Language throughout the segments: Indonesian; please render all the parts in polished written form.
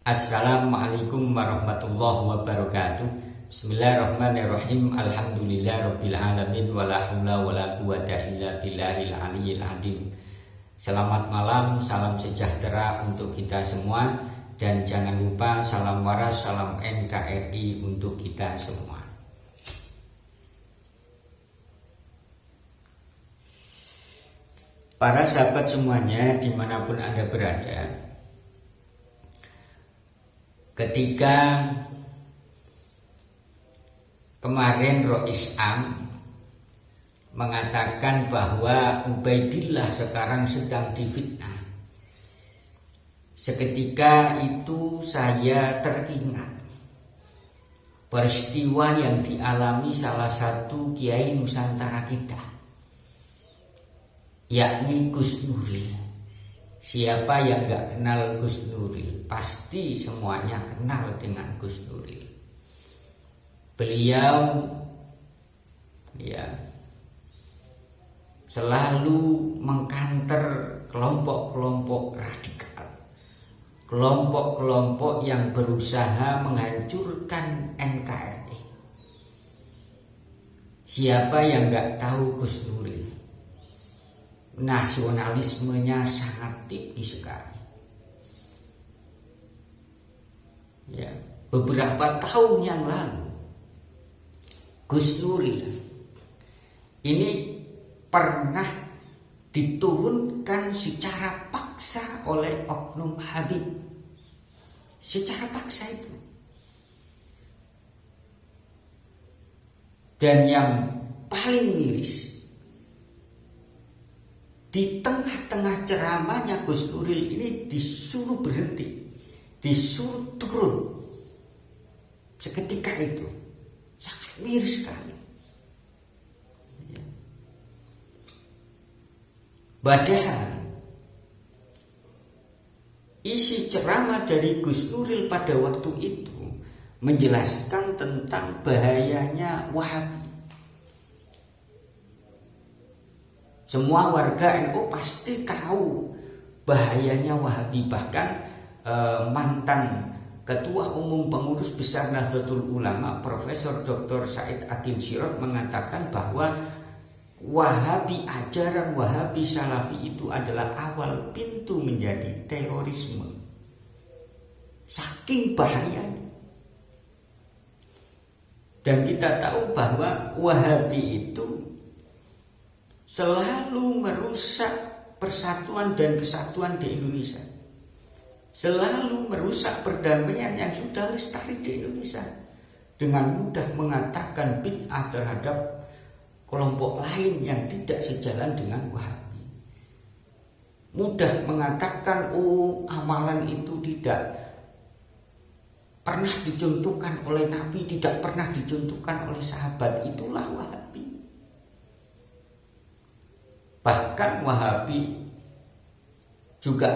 Assalamualaikum warahmatullahi wabarakatuh. Bismillahirrahmanirrahim. Alhamdulillahirabbil alamin wala haula wala quwata illa billahil aliyyil azim. Selamat malam, salam sejahtera untuk kita semua, dan jangan lupa salam waras, salam NKRI untuk kita semua. Para sahabat semuanya dimanapun Anda berada, ketika kemarin Rois Am mengatakan bahwa Ubaidillah sekarang sedang difitnah, seketika itu saya teringat peristiwa yang dialami salah satu kiai Nusantara kita, yakni Gus Nuril. Siapa yang gak kenal Gus Nuril? Pasti semuanya kenal dengan Gus Nuril. Beliau selalu mengkanter kelompok-kelompok radikal, kelompok-kelompok yang berusaha menghancurkan NKRI. Siapa yang gak tahu Gus Nuril? Nasionalismenya sangat tinggi sekali. Beberapa tahun yang lalu Gus Nuril ini pernah diturunkan secara paksa oleh Oknum Habib. Secara paksa itu. Dan yang paling miris, di tengah-tengah ceramahnya Gus Nuril ini disuruh berhenti, disuruh turun. Seketika itu sangat miris sekali. Padahal isi ceramah dari Gus Nuril pada waktu itu menjelaskan tentang bahayanya Wahabi. Semua warga NU pasti tahu bahayanya Wahabi. Bahkan mantan Ketua Umum Pengurus Besar Nahdlatul Ulama Profesor Dr. Said Akil Sirot mengatakan bahwa Wahabi, ajaran Wahabi Salafi itu adalah awal pintu menjadi terorisme. Saking bahayanya. Dan kita tahu bahwa Wahabi itu selalu merusak persatuan dan kesatuan di Indonesia, selalu merusak perdamaian yang sudah lestari di Indonesia, dengan mudah mengatakan bid'ah terhadap kelompok lain yang tidak sejalan dengan Wahabi. Mudah mengatakan amalan itu tidak pernah dicontohkan oleh Nabi, tidak pernah dicontohkan oleh sahabat. Itulah Wahabi. Bahkan Wahabi juga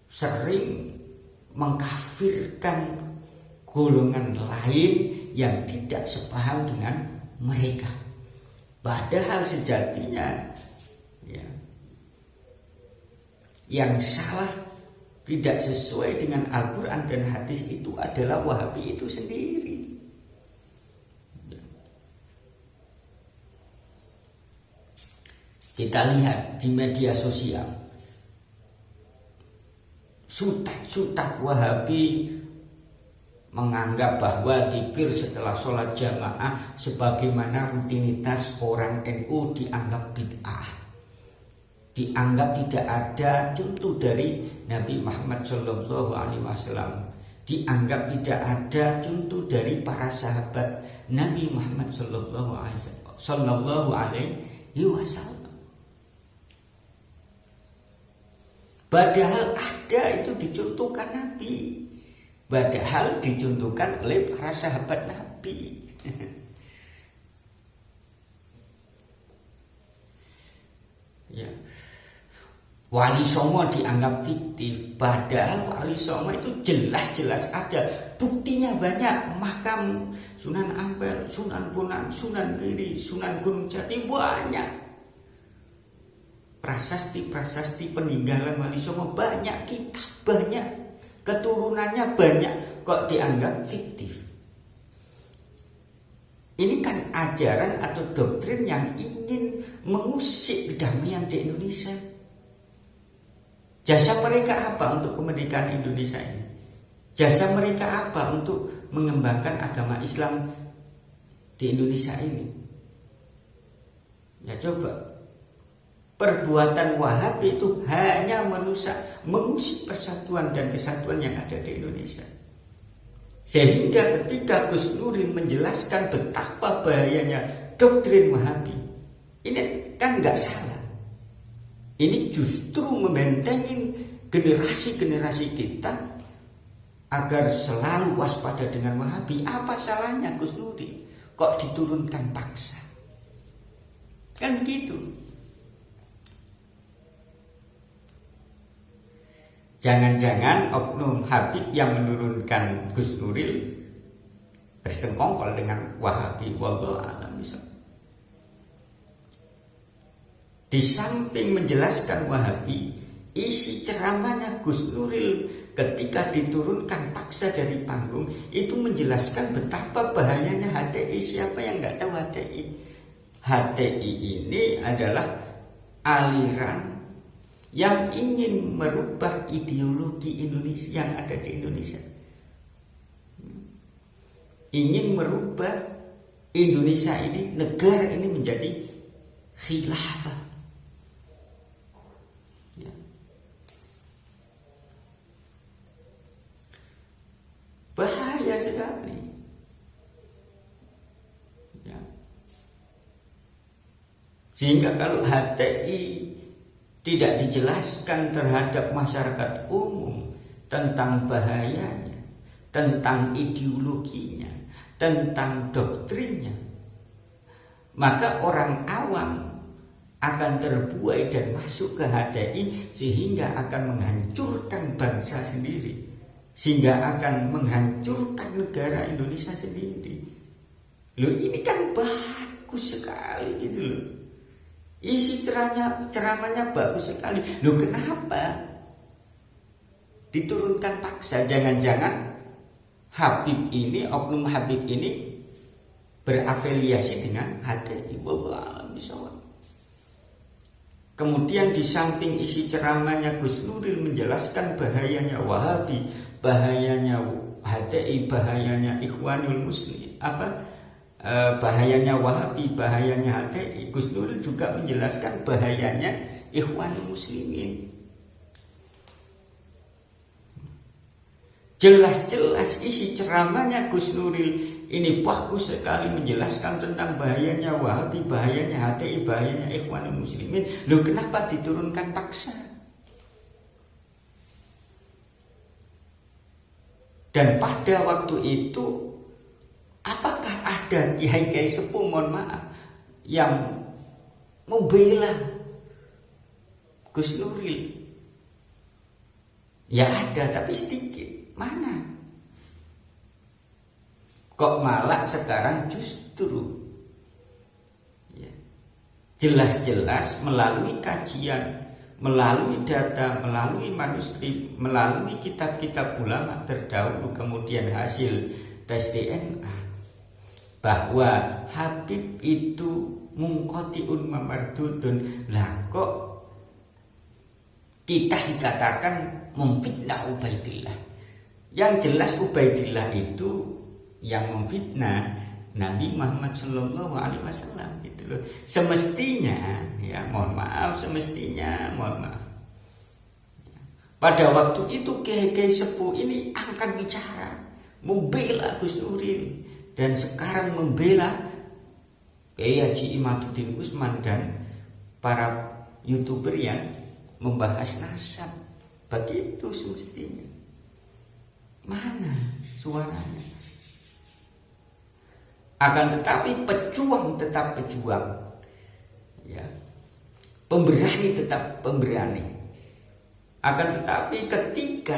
sering mengkafirkan golongan lain yang tidak sepaham dengan mereka. Padahal sejatinya yang salah, tidak sesuai dengan Al-Quran dan hadis itu adalah Wahabi itu sendiri. Kita lihat di media sosial, sutak-sutak Wahabi menganggap bahwa dzikir setelah sholat jamaah sebagaimana rutinitas orang NU dianggap bid'ah, dianggap tidak ada contoh dari Nabi Muhammad SAW, dianggap tidak ada contoh dari para sahabat Nabi Muhammad SAW. Padahal ada itu dicontohkan Nabi, padahal dicontohkan oleh para sahabat Nabi. Wali Songo dianggap fiktif, padahal Wali Songo itu jelas-jelas ada, buktinya banyak. Makam Sunan Ampel, Sunan Bonang, Sunan Giri, Sunan Gunung Jati, banyak. Prasasti-prasasti peninggalan Wali Songo banyak, kitab banyak, keturunannya banyak kok dianggap fiktif. Ini kan ajaran atau doktrin yang ingin mengusik kedamaian di Indonesia. Jasa mereka apa untuk kemerdekaan Indonesia ini? Jasa mereka apa untuk mengembangkan agama Islam di Indonesia ini? Ya coba, perbuatan Wahabi itu hanya merusak, mengusik persatuan dan kesatuan yang ada di Indonesia. Sehingga ketika Gus Nuril menjelaskan betapa bahayanya doktrin Wahabi, ini kan nggak salah. Ini justru membentengin generasi-generasi kita agar selalu waspada dengan Wahabi. Apa salahnya Gus Nuril kok diturunkan paksa? Kan begitu. Jangan-jangan oknum Habib yang menurunkan Gus Nuril bersekongkol dengan Wahabi. Wallahu a'lam. Di samping menjelaskan Wahabi, isi ceramahnya Gus Nuril ketika diturunkan paksa dari panggung itu menjelaskan betapa bahayanya HTI. Siapa yang nggak tahu HTI? HTI ini adalah aliran yang ingin merubah ideologi Indonesia yang ada di Indonesia. Ingin merubah Indonesia ini, negara ini menjadi khilafah. Ya. Bahaya sekali. Ya. Sehingga kalau HTI tidak dijelaskan terhadap masyarakat umum tentang bahayanya, tentang ideologinya, tentang doktrinnya, maka orang awam akan terbuai dan masuk ke HTI sehingga akan menghancurkan bangsa sendiri, sehingga akan menghancurkan negara Indonesia sendiri. Loh, ini kan bagus sekali gitu loh. Isi ceramahnya bagus sekali. Loh, kenapa diturunkan paksa? Jangan-jangan Habib ini, oknum Habib ini berafiliasi dengan HTI. Kemudian di samping isi ceramahnya Gus Nuril menjelaskan bahayanya Wahabi, bahayanya HTI, bahayanya Ikhwanul Muslim, bahayanya Wahabi, bahayanya HTI. Gus Nuril juga menjelaskan bahayanya Ikhwanul Muslimin. Jelas-jelas isi ceramahnya Gus Nuril ini bagus sekali menjelaskan tentang bahayanya Wahabi, bahayanya HTI, bahayanya Ikhwanul Muslimin. Loh, kenapa diturunkan paksa? Dan pada waktu itu apakah ada kiai-kiai sepuh, mohon maaf, yang membela Gus Nuril? Ya ada, tapi sedikit. Mana? Kok malah sekarang justru ya, jelas-jelas melalui kajian, melalui data, melalui manuskrip, melalui kitab-kitab ulama terdahulu, kemudian hasil tes DNA, bahwa Habib itu mungkotiun mamardudun. Lah kok kita dikatakan memfitnah Ubaidillah? Yang jelas Ubaidillah itu yang memfitnah Nabi Muhammad Sallallahu Alaihi Wasallam gitu loh. Semestinya, ya mohon maaf, pada waktu itu kiai-kiai sepuh ini angkat bicara, membela Gus Nuril, dan sekarang membela Kiai Haji Imaduddin Usman dan para YouTuber yang membahas nasab. Begitu semestinya. Mana suaranya? Akan tetapi pejuang tetap pejuang, ya. Pemberani tetap pemberani. Akan tetapi ketika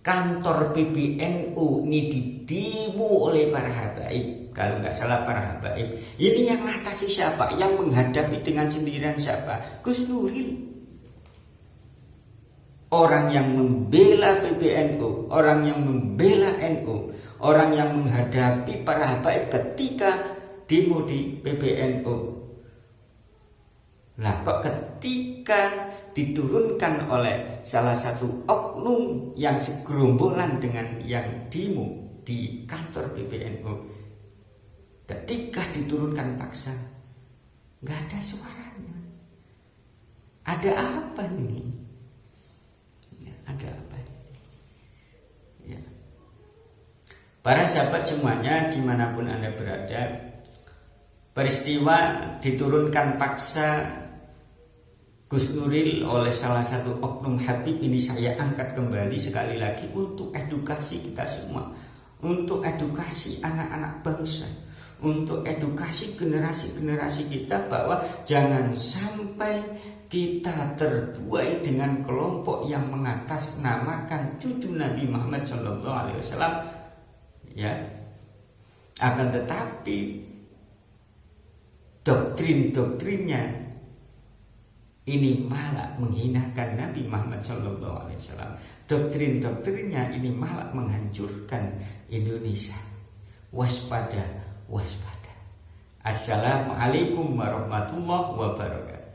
kantor PBNU ini didemo oleh para habaib, kalau nggak salah para habaib, ini yang mengatasi siapa? Yang menghadapi dengan sendirian siapa? Gus Nuril. orang yang membela PBNU, orang yang membela NU, orang yang menghadapi para habaib ketika demo di PBNU. Lah kok ketika diturunkan oleh salah satu oknum yang segerombolan dengan yang demo di kantor PBNU, ketika diturunkan paksa, nggak ada suaranya. Ada apa ini? Ya, ada apa? Ya. Para sahabat semuanya dimanapun Anda berada, peristiwa diturunkan paksa Gus Nuril oleh salah satu oknum Habib ini saya angkat kembali sekali lagi untuk edukasi kita semua, untuk edukasi anak-anak bangsa, untuk edukasi generasi-generasi kita bahwa jangan sampai kita terbuai dengan kelompok yang mengatasnamakan cucu Nabi Muhammad SAW, ya. Akan tetapi doktrin-doktrinnya ini malah menghinakan Nabi Muhammad SAW. Doktrin-doktrinnya ini malah menghancurkan Indonesia. Waspada, waspada. Assalamualaikum warahmatullahi wabarakatuh.